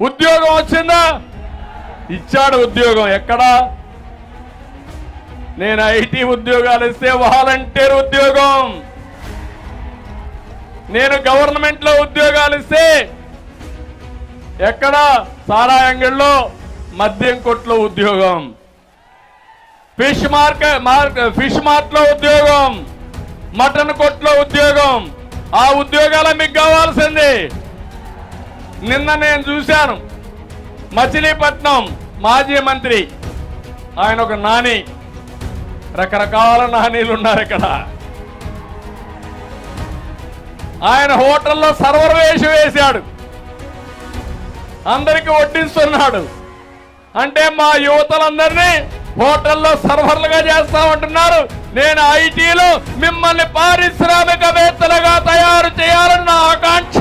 ఉద్యోగం వచ్చిందా? ఇచ్చాడు ఉద్యోగం. ఎక్కడా? నేను ఐటీ ఉద్యోగాలు ఇస్తే వాలంటీర్ ఉద్యోగం, నేను గవర్నమెంట్ లో ఉద్యోగాలు ఇస్తే ఎక్కడ? సారా అంగడిలో, మద్యం కొట్లో ఉద్యోగం, ఫిష్ మార్ట్ లో ఉద్యోగం, మటన్ కొట్లో ఉద్యోగం. ఆ ఉద్యోగాలు మీకు కావాల్సింది. నిన్న నేను చూశాను, మచిలీపట్నం మాజీ మంత్రి, ఆయన ఒక నాని, రకరకాల నానీలు ఉన్నారు ఇక్కడ. ఆయన హోటల్లో సర్వర్ వేశాడు, అందరికీ వడ్డిస్తున్నాడు. అంటే మా యువతలందరినీ హోటల్లో సర్వర్లుగా చేస్తామంటున్నారు. నేను ఐటీలో మిమ్మల్ని పారిశ్రామికవేత్తలుగా తయారు చేయాలని నా ఆకాంక్ష.